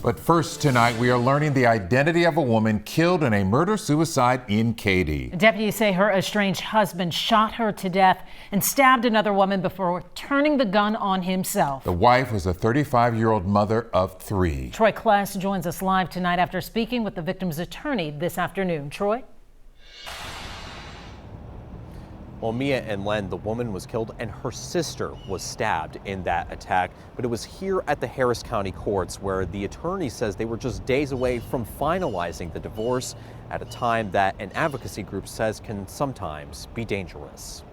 But first tonight, we are learning the identity of a woman killed in a murder-suicide in Katy. Deputies say her estranged husband shot her to death and stabbed another woman before turning the gun on himself. The wife was a 35-year-old mother of 3. Troy Kless joins us live tonight after speaking with the victim's attorney this afternoon. Troy? Well, Mia and Len, the woman was killed and her sister was stabbed in that attack. But it was here at the Harris County courts where the attorney says they were just days away from finalizing the divorce at a time that an advocacy group says can sometimes be dangerous.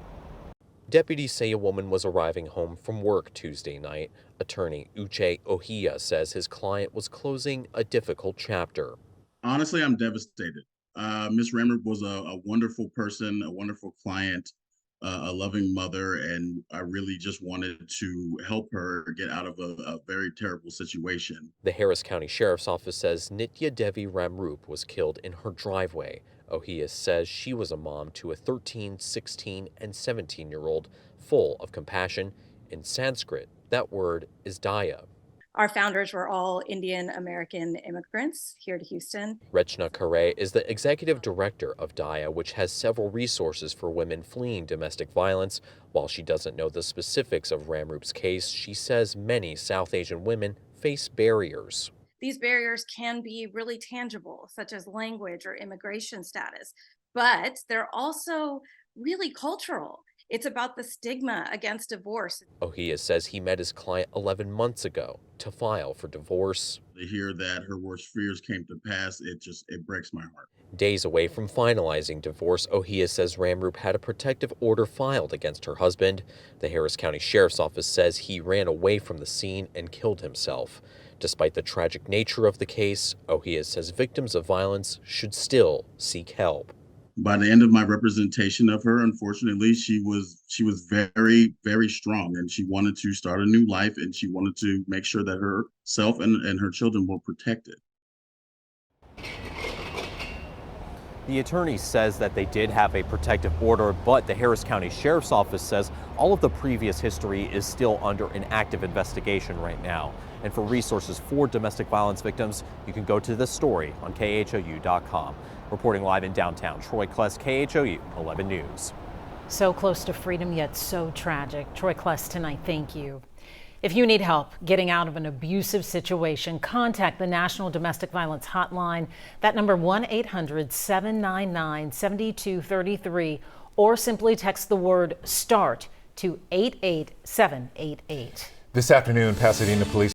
Deputies say a woman was arriving home from work Tuesday night. Attorney Uche Ohia says his client was closing a difficult chapter. Honestly, I'm devastated. Ms. Ramrup was a wonderful person, a wonderful client, a loving mother, and I really just wanted to help her get out of a very terrible situation. The Harris County Sheriff's Office says Nitya Devi Ramrup was killed in her driveway. Ohia says she was a mom to a 13, 16, and 17-year-old, full of compassion. In Sanskrit, that word is Daya. Our founders were all Indian American immigrants here to Houston. Rachna Kare is the executive director of Daya, which has several resources for women fleeing domestic violence. While she doesn't know the specifics of Ramrup's case, she says many South Asian women face barriers. These barriers can be really tangible, such as language or immigration status, but they're also really cultural. It's about the stigma against divorce. Ohia says he met his client 11 months ago to file for divorce. To hear that her worst fears came to pass, it breaks my heart. Days away from finalizing divorce, Ohia says Ramrup had a protective order filed against her husband. The Harris County Sheriff's Office says he ran away from the scene and killed himself. Despite the tragic nature of the case, Ohia says victims of violence should still seek help. By the end of my representation of her, unfortunately, she was very, very strong, and she wanted to start a new life, and she wanted to make sure that herself and her children were protected. The attorney says that they did have a protective order, but the Harris County Sheriff's Office says all of the previous history is still under an active investigation right now. And for resources for domestic violence victims, you can go to this story on KHOU.com. Reporting live in downtown, Troy Kless, KHOU 11 News. So close to freedom, yet so tragic. Troy Kless tonight, thank you. If you need help getting out of an abusive situation, contact the National Domestic Violence Hotline. That number 1-800-799-7233, or simply text the word START to 88788. This afternoon, Pasadena police